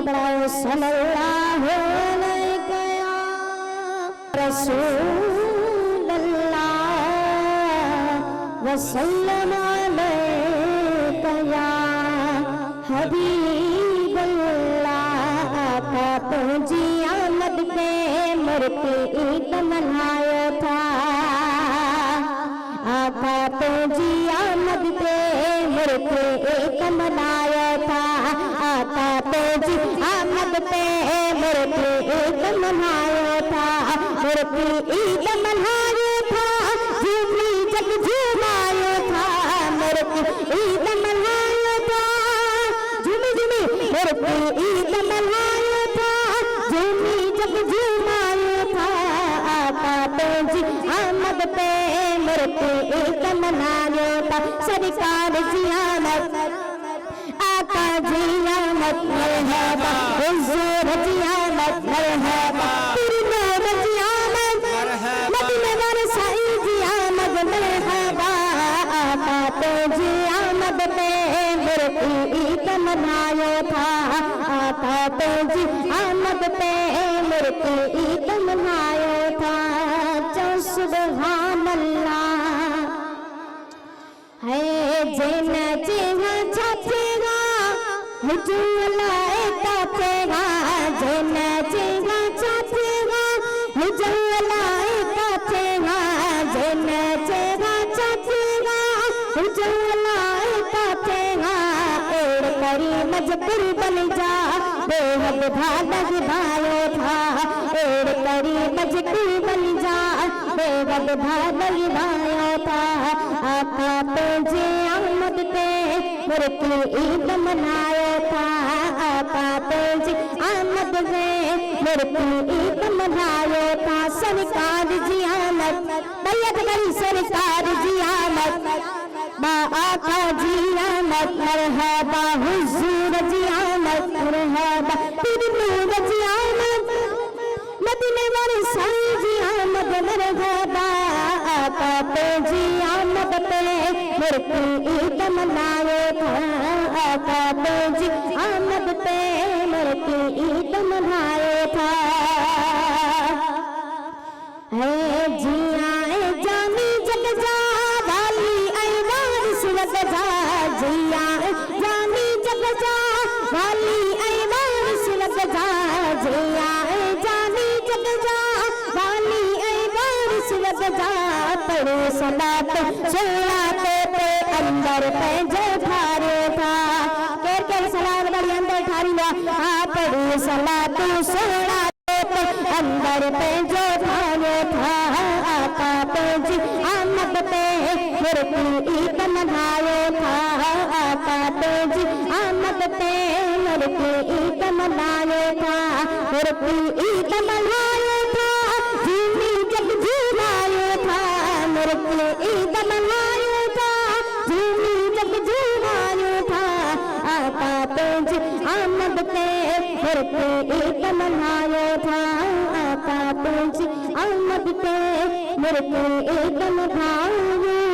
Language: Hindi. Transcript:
को बढ़ाओ सल्लल्लाहु अलैहि या रसूल अल्लाह वसल्लम अलैका या हबीब अल्लाह। आका तुझी आमद पे मूर्ति ईद मनाया था, आका तुझी आमद पे मूर्ति ईद मनाया था, आका तुझी आमद पे मूर्ति ईद मनाया था, मूर्ति ईद मनाया था, झूमी जग झूमाया था, मूर्ति ईद मनाया था, झूमी झूमी मूर्ति ईद मनाया था, झूमी जग झूमाया था। आका तुझी आमद पे मूर्ति ईद मनाया था, सरकार जी आमद, आका जी आमद मरहबा, हुजूर जी आमद मरहबा, तेरी नूर जी आमद, मदीने वाले साईं जी आमद मरहबा। आका तुझी आमद पे मूर्ति ईद मनाया था, आका तुझी आमद पे मूर्ति ईद मनाया था। जो सुभान अल्लाह है जिन जिहा छाछेगा हुजूर लाए काछेगा, जिन जिहा छाछेगा हुजूर लाए काछेगा, जिन जिहा छाछेगा हुजूर लाए काछेगा। और करी मजबूर बन जा बेहद भाग भायो था, और करी मजबूर बन जा बेहद भाग भायो था। आका तुझे आमद पे मूर्ति ईद मनाया था, आका तुझे आमद पे मूर्ति ईद मनाया था। सरकार जी आमद, बैयत करी सरकार जी आमद, बा आका जी आमद मरहबा, हुजूर जी आमद मरहबा, तेरी नूर जी आमद, मदीने वाले साईं जी आमद मरहबा। आका तुझी आमद पे मूर्ति ईद मनाया था, आका तुझी आमद पे मूर्ति ईद मनाया था। है जिया जानी जग जा वाली ऐवारिस लग जा, जिया जानी जग जा वाली ऐवारिस लग जा, जिया जानी जग जा वाली ऐवारिस लग जा। पढ़ो सलात सलात पे अंदर पे जो ठारे था, केर केर सलात बड़ी अंदर ठारी ना। हाँ पढ़ो सलात सलात पे अंदर पे जो ठारे था। आका तुझी आमद पे मूर्ति ईद मनाया था, आका तुझी आमद पे मूर्ति ईद मनाया था, मूर्ति ईद मनाया था, झूमी जग झूमाया था, मूर्ति ईद मनाया था, झूमी जग झूमाया था। आका तुझी आमद पे मूर्ति ईद मनाया था, आका तुझी आमद पे मूर्ति ईद मनाया